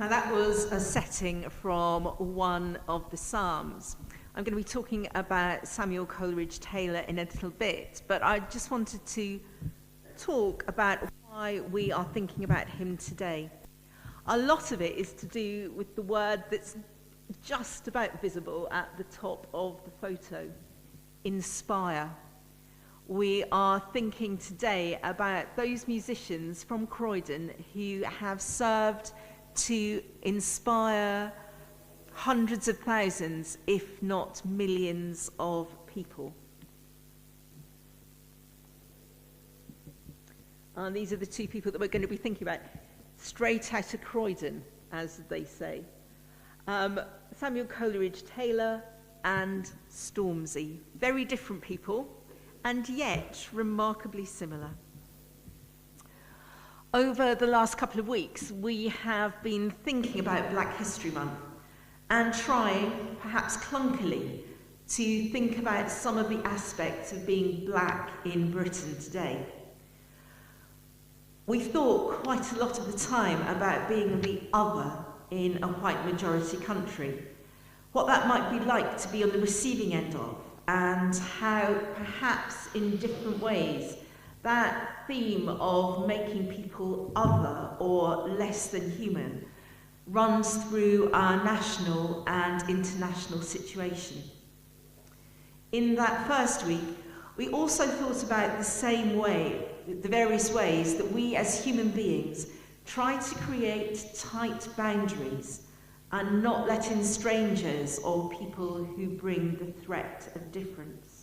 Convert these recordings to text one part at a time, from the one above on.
Now that was a setting from one of the Psalms. I'm going to be talking about Samuel Coleridge Taylor in a little bit, but I just wanted to talk about why we are thinking about him today. A lot of it is to do with the word that's just about visible at the top of the photo, inspire. We are thinking today about those musicians from Croydon who have served to inspire hundreds of thousands, if not millions of people. And these are the two people that we're going to be thinking about, straight out of Croydon, as they say. Samuel Coleridge Taylor and Stormzy. Very different people, and yet remarkably similar. Over the last couple of weeks, we have been thinking about Black History Month and trying, perhaps clunkily, to think about some of the aspects of being black in Britain today. We thought quite a lot of the time about being the other in a white majority country, what that might be like to be on the receiving end of, and how perhaps in different ways that theme of making people other or less than human runs through our national and international situation. In that first week, we also thought about the various ways that we as human beings try to create tight boundaries and not let in strangers or people who bring the threat of difference.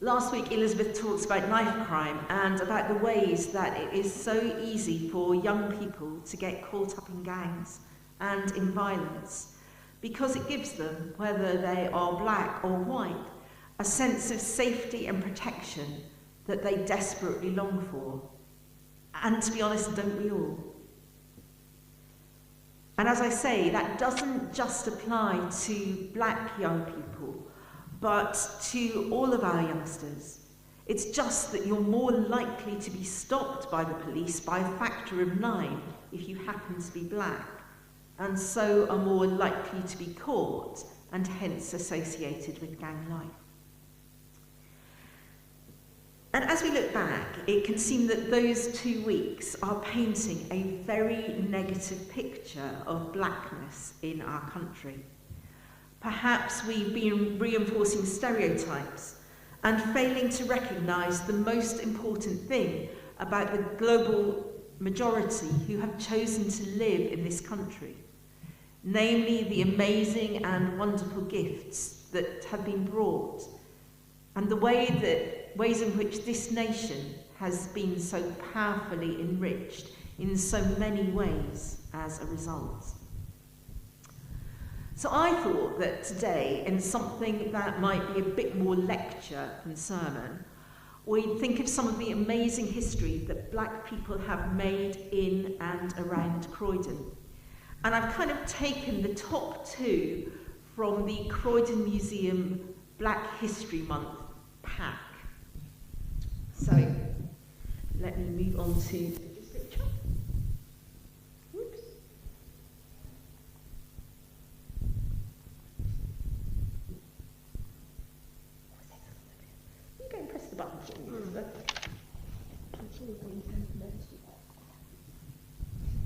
Last week, Elizabeth talks about knife crime and about the ways that it is so easy for young people to get caught up in gangs and in violence because it gives them, whether they are black or white, a sense of safety and protection that they desperately long for. And to be honest, don't we all? And as I say, that doesn't just apply to black young people, but to all of our youngsters. It's just that you're more likely to be stopped by the police by a factor of 9 if you happen to be black, and so are more likely to be caught and hence associated with gang life. And as we look back, it can seem that those 2 weeks are painting a very negative picture of blackness in our country. Perhaps we've been reinforcing stereotypes and failing to recognise the most important thing about the global majority who have chosen to live in this country, namely the amazing and wonderful gifts that have been brought and the ways in which this nation has been so powerfully enriched in so many ways as a result. So I thought that today, in something that might be a bit more lecture than sermon, we'd think of some of the amazing history that black people have made in and around Croydon. And I've kind of taken the top 2 from the Croydon Museum Black History Month pack. So let me move on to this picture. Oops. You go and press the button for me, Elizabeth.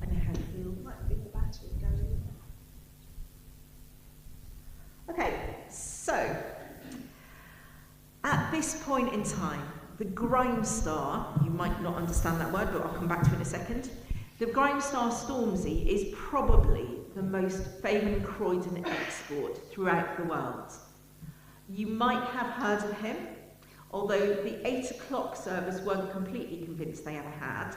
I know how to feel. Might be the battery going. Okay, so at this point in time, the grime star, you might not understand that word, but I'll come back to it in a second. The grime star Stormzy is probably the most famous Croydon export throughout the world. You might have heard of him, although the 8 o'clock service weren't completely convinced they ever had.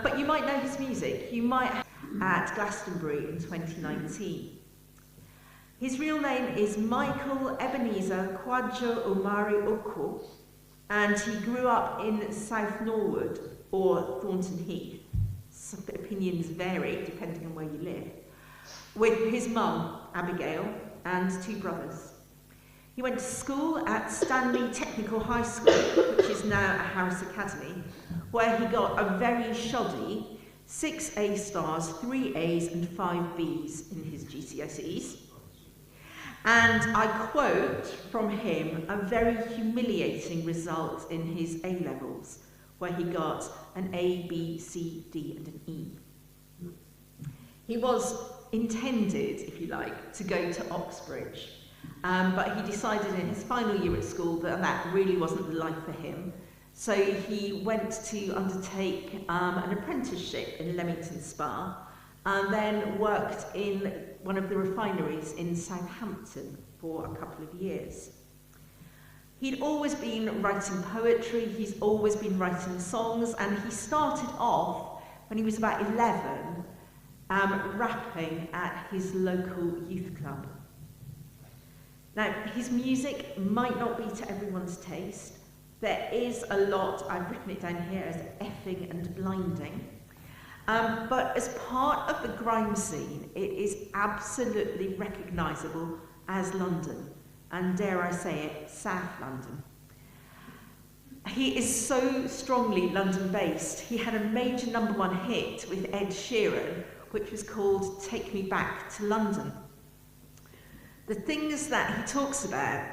But you might know his music. You might have at Glastonbury in 2019. His real name is Michael Ebenezer Kwajo Omari Oko, and he grew up in South Norwood or Thornton Heath. Some opinions vary depending on where you live. With his mum, Abigail, and 2 brothers. He went to school at Stanley Technical High School, which is now a Harris Academy, where he got a very shoddy 6 A stars, 3 A's and 5 B's in his GCSEs. And I quote from him a very humiliating result in his A-levels, where he got an A, B, C, D and an E. He was intended, if you like, to go to Oxbridge, but he decided in his final year at school that that really wasn't the life for him. So he went to undertake an apprenticeship in Leamington Spa, and then worked in one of the refineries in Southampton for a couple of years. He'd always been writing poetry, he's always been writing songs, and he started off, when he was about 11, rapping at his local youth club. Now, his music might not be to everyone's taste. There is a lot, I've written it down here as effing and blinding, but as part of the grime scene, it is absolutely recognisable as London, and dare I say it, South London. He is so strongly London-based. He had a major #1 hit with Ed Sheeran, which was called Take Me Back to London. The things that he talks about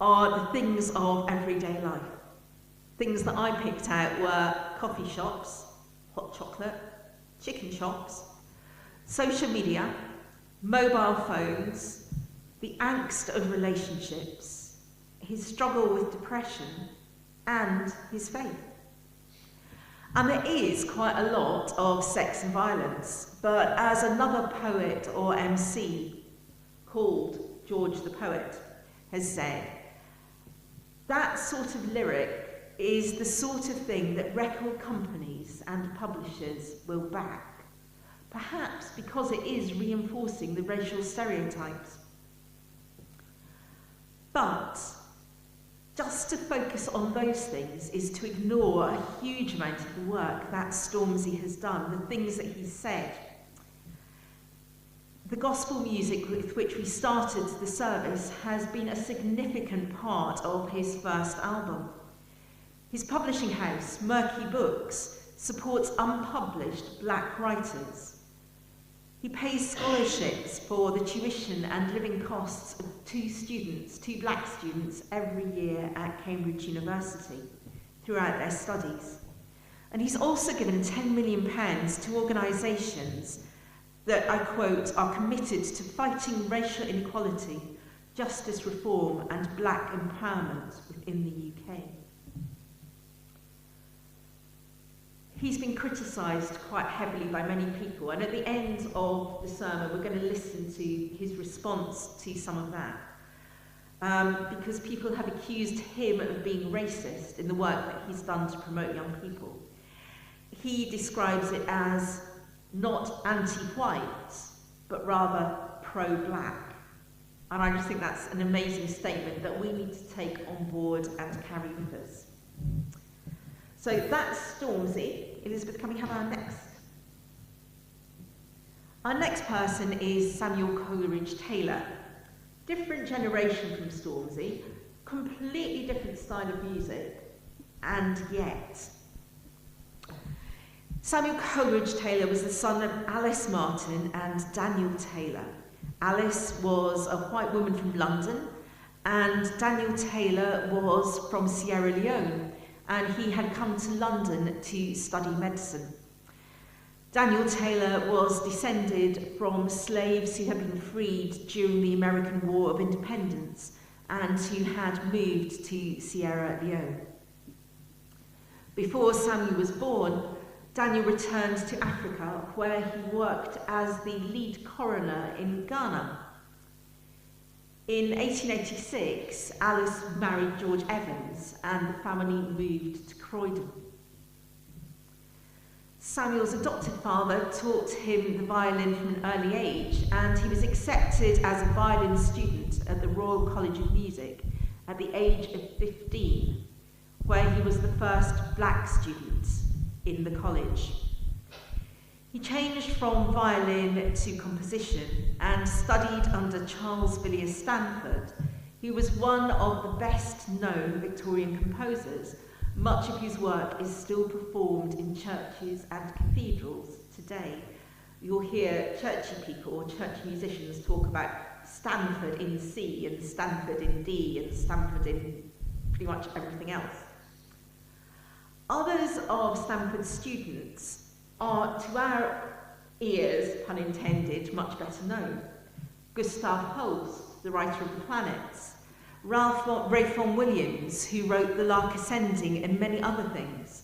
are the things of everyday life. Things that I picked out were coffee shops, hot chocolate, chicken shops, social media, mobile phones, the angst of relationships, his struggle with depression, and his faith. And there is quite a lot of sex and violence, but as another poet or MC called George the Poet has said, that sort of lyric is the sort of thing that record companies and publishers will back, perhaps because it is reinforcing the racial stereotypes. But just to focus on those things is to ignore a huge amount of the work that Stormzy has done, the things that he's said. The gospel music with which we started the service has been a significant part of his first album. His publishing house, Murky Books, supports unpublished black writers. He pays scholarships for the tuition and living costs of 2 black students every year at Cambridge University throughout their studies. And he's also given £10 million to organisations that, I quote, are committed to fighting racial inequality, justice reform and black empowerment within the UK. He's been criticised quite heavily by many people, and at the end of the sermon we're going to listen to his response to some of that, because people have accused him of being racist in the work that he's done to promote young people. He describes it as not anti-white, but rather pro-black. And I just think that's an amazing statement that we need to take on board and carry with us. So that's Stormzy. Elizabeth, can we have our next? Our next person is Samuel Coleridge-Taylor. Different generation from Stormzy, completely different style of music, and yet. Samuel Coleridge-Taylor was the son of Alice Martin and Daniel Taylor. Alice was a white woman from London, and Daniel Taylor was from Sierra Leone, and he had come to London to study medicine. Daniel Taylor was descended from slaves who had been freed during the American War of Independence and who had moved to Sierra Leone. Before Samuel was born, Daniel returned to Africa, where he worked as the lead coroner in Ghana. In 1886, Alice married George Evans, and the family moved to Croydon. Samuel's adopted father taught him the violin from an early age, and he was accepted as a violin student at the Royal College of Music at the age of 15, where he was the first black student in the college. He changed from violin to composition and studied under Charles Villiers Stanford, who was one of the best-known Victorian composers, much of whose work is still performed in churches and cathedrals today. You'll hear churchy people or church musicians talk about Stanford in C and Stanford in D and Stanford in pretty much everything else. Others of Stanford's students are, to our ears, pun intended, much better known. Gustav Holst, the writer of The Planets, Ralph Vaughan Williams, who wrote The Lark Ascending and many other things,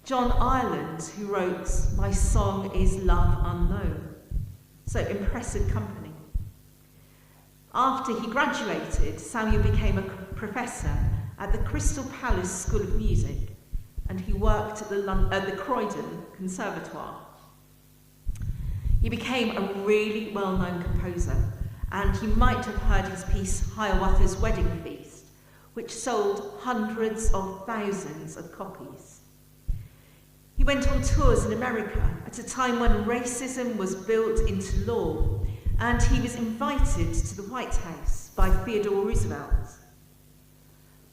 John Ireland, who wrote My Song is Love Unknown. So impressive company. After he graduated, Samuel became a professor at the Crystal Palace School of Music, and he worked at the Croydon Conservatoire. He became a really well-known composer, and you might have heard his piece Hiawatha's Wedding Feast, which sold hundreds of thousands of copies. He went on tours in America at a time when racism was built into law, and he was invited to the White House by Theodore Roosevelt.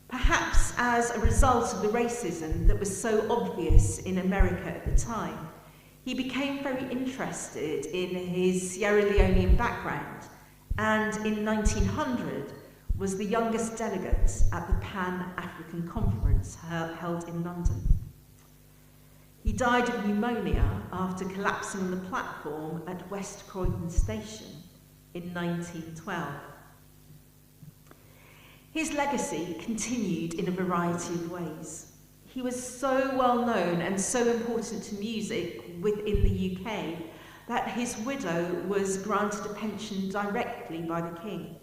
Perhaps as a result of the racism that was so obvious in America at the time, he became very interested in his Sierra Leonean background, and in 1900 was the youngest delegate at the Pan-African Conference held in London. He died of pneumonia after collapsing on the platform at West Croydon Station in 1912. His legacy continued in a variety of ways. He was so well known and so important to music within the UK that his widow was granted a pension directly by the King.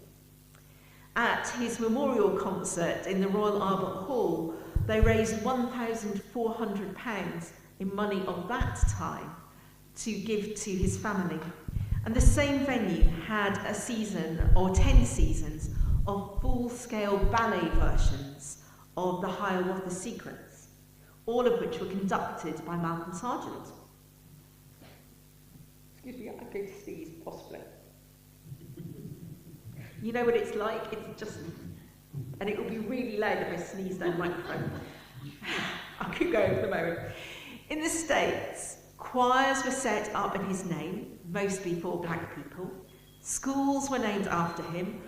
At his memorial concert in the Royal Albert Hall, they raised £1,400 in money of that time to give to his family. And the same venue had a season or 10 seasons of full-scale ballet versions of the Hiawatha sequence, all of which were conducted by Malcolm Sargent. Excuse me, I'm going to sneeze, possibly. You know what it's like? It's just, and it will be really loud if I sneeze down the microphone. I'll keep going for the moment. In the States, choirs were set up in his name, mostly for black people. Schools were named after him.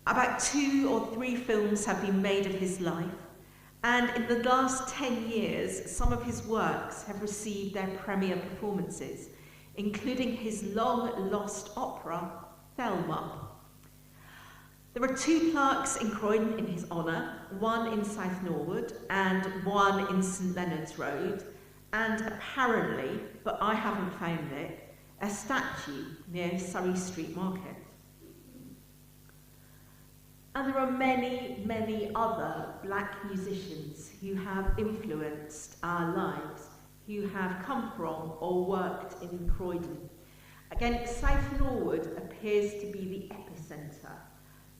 About 2 or 3 films have been made of his life, and in the last 10 years, some of his works have received their premiere performances, including his long-lost opera, Thelma. There are 2 plaques in Croydon in his honour, one in South Norwood and one in St Leonard's Road, and apparently, but I haven't found it, a statue near Surrey Street Market. And there are many, many other black musicians who have influenced our lives, who have come from or worked in Croydon. Again, South Norwood appears to be the epicentre.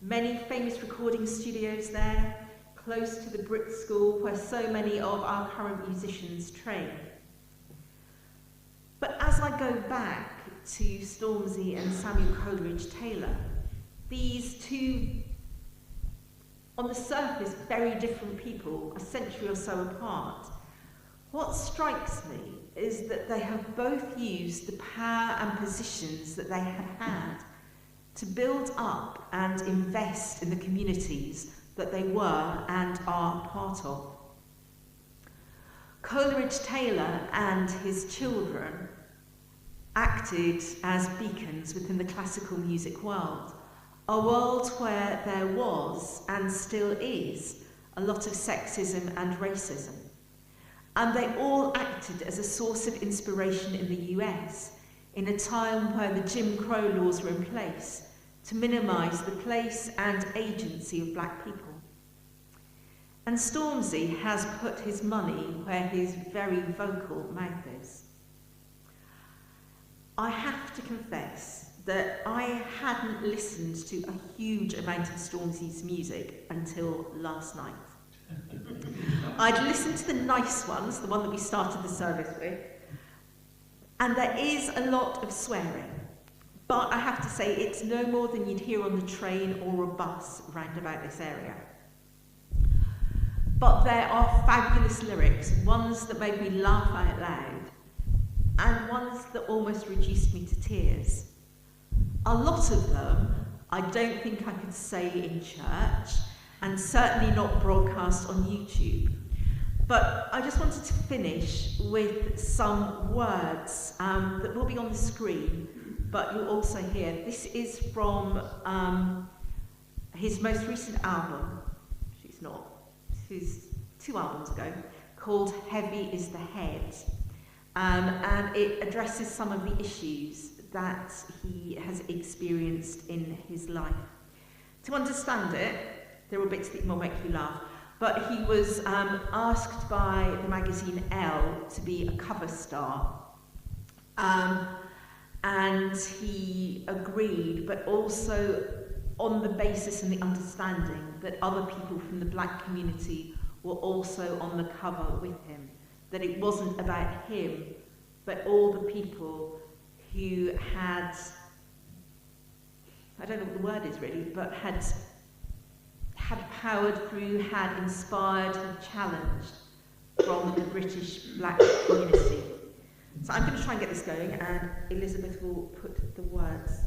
Many famous recording studios there, close to the Brit School where so many of our current musicians train. But as I go back to Stormzy and Samuel Coleridge-Taylor, these 2, on the surface, very different people, a century or so apart, what strikes me is that they have both used the power and positions that they have had to build up and invest in the communities that they were and are part of. Coleridge-Taylor and his children acted as beacons within the classical music world, a world where there was, and still is, a lot of sexism and racism. And they all acted as a source of inspiration in the US, in a time where the Jim Crow laws were in place, to minimise the place and agency of black people. And Stormzy has put his money where his very vocal mouth is. I have to confess that I hadn't listened to a huge amount of Stormzy's music until last night. I'd listened to the nice ones, the one that we started the service with, and there is a lot of swearing, but I have to say it's no more than you'd hear on the train or a bus round about this area. But there are fabulous lyrics, ones that made me laugh out loud, and ones that almost reduced me to tears. A lot of them I don't think I could say in church, and certainly not broadcast on YouTube. But I just wanted to finish with some words that will be on the screen, but you'll also hear. This is from his most recent album, this is 2 albums ago, called Heavy is the Head. And it addresses some of the issues that he has experienced in his life. To understand it, there are bits that will make you laugh, but he was asked by the magazine Elle to be a cover star. And he agreed, but also on the basis and the understanding that other people from the black community were also on the cover with him. That it wasn't about him, but all the people who had, I don't know what the word is really, but had powered through, had inspired, had challenged from the British black community. So I'm going to try and get this going, and Elizabeth will put the words